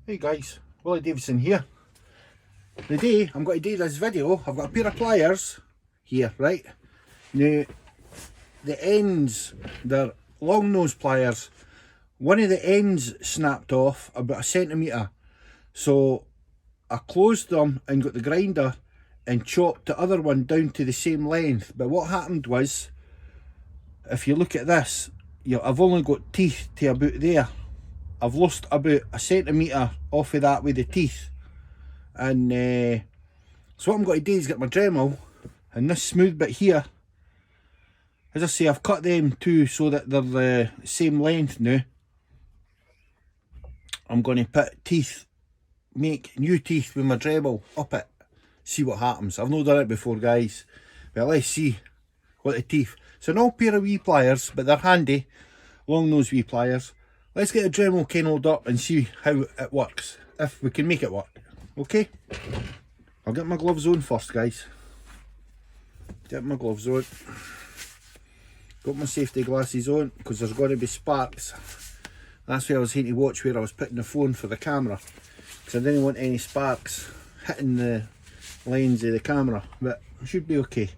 Hey guys, Willie Davidson here. Today I'm going to do this video. I've got a pair of pliers here, right? Now the ends, they're long nose pliers. One of the ends snapped off about 1 centimetre, so I closed them and got the grinder and chopped the other one down to the same length. But what happened was, if you look at this, I've only got teeth to about there. I've lost about 1 centimetre off of that with the teeth. And so what I'm going to do is get my Dremel, and this smooth bit here, as I say, I've cut them too so that they're the same length now. I'm going to put teeth, make new teeth with my Dremel up it, see what happens. I've not done it before, guys, but let's see what the teeth. It's an old pair of wee pliers, but they're handy, long nose wee pliers. Let's get the Dremel kennelled up and see how it works, if we can make it work. Okay, I'll get my gloves on first, guys. Get my gloves on. Got my safety glasses on because there's going to be sparks. That's why I was having to watch where I was putting the phone for the camera, because I didn't want any sparks hitting the lens of the camera, but it should be okay.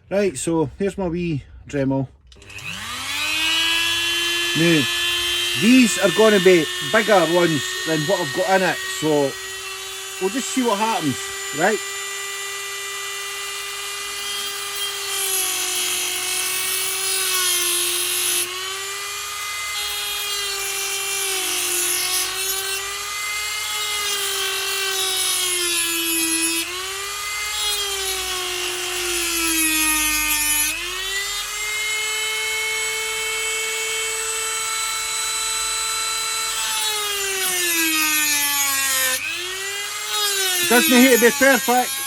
Right, so here's my wee Dremel. Now, these are going to be bigger ones than what I've got in it, so we'll just see what happens, right? Doesn't have to be perfect.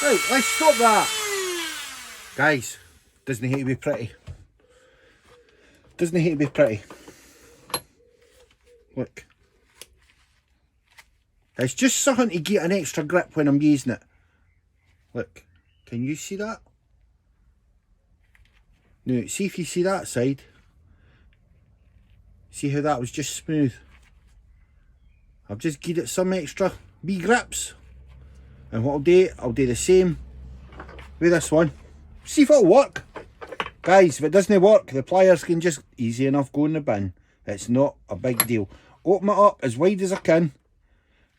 Right, let's stop that. Guys, doesn't have to be pretty. Doesn't have to be pretty. Look. It's just something to get an extra grip when I'm using it. Look, can you see that? Now, see if you see that side. See how that was just smooth? I've just given it some extra wee grips. And what I'll do the same with this one. See if it'll work. Guys, if it doesn't work, the pliers can just easy enough go in the bin. It's not a big deal. Open it up as wide as I can.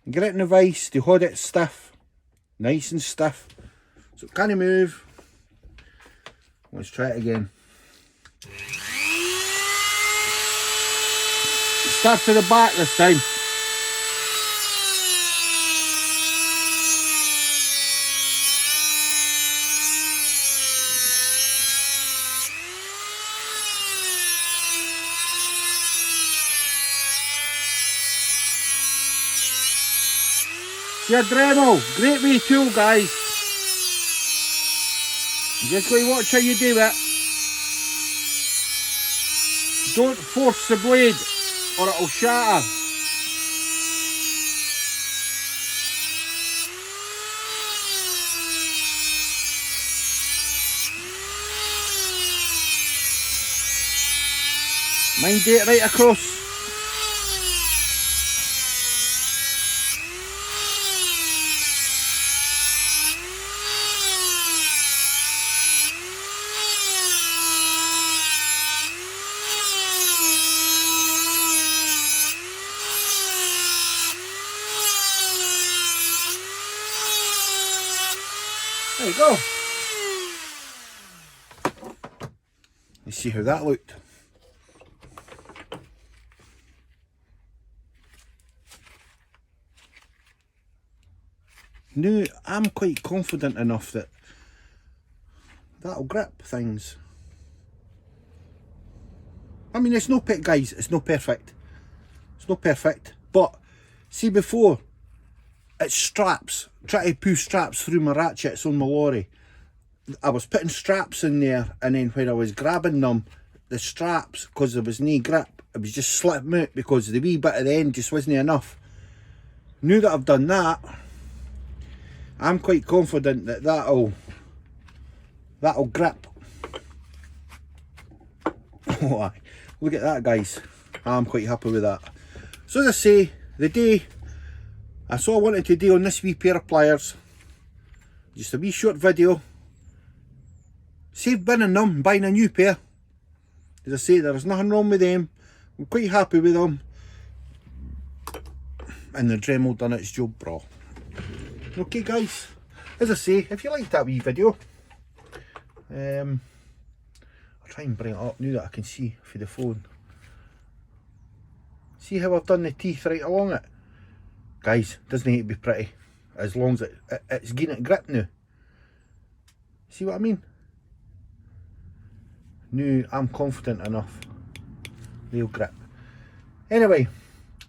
And get it in the vise to hold it stiff. Nice and stiff. So it can't move. Let's try it again. Start to the back this time. See a Dremel, great wee tool, guys. You just got to watch how you do it. Don't force the blade or it'll shatter. Mind it right across. There you go. Let's see how that looked. Now, I'm quite confident enough that that'll grip things. I mean, it's no guys, it's no perfect. It's not perfect. But, see before, it's straps. Try to pull straps through my ratchets on my lorry. I was putting straps in there, and then when I was grabbing them, the straps, because there was no grip, it was just slipping out because the wee bit at the end just wasn't enough. Now that I've done that, I'm quite confident that that'll grip. Oh, aye. Look at that, guys. I'm quite happy with that. So as I say, the day that's all I wanted to do on this wee pair of pliers. Just a wee short video. Save binning them and buying a new pair. As I say, there's nothing wrong with them. I'm quite happy with them. And the Dremel done its job, bro. Okay guys, as I say, if you liked that wee video, I'll try and bring it up now that I can see for the phone. See how I've done the teeth right along it? Guys, doesn't need to be pretty, as long as it's getting it grip now. See what I mean? Now I'm confident enough they'll grip. Anyway,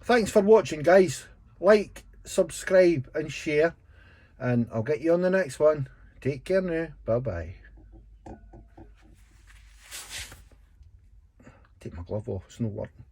thanks for watching guys. Like, subscribe and share. And I'll get you on the next one. Take care now. Bye bye. Take my glove off, it's not working.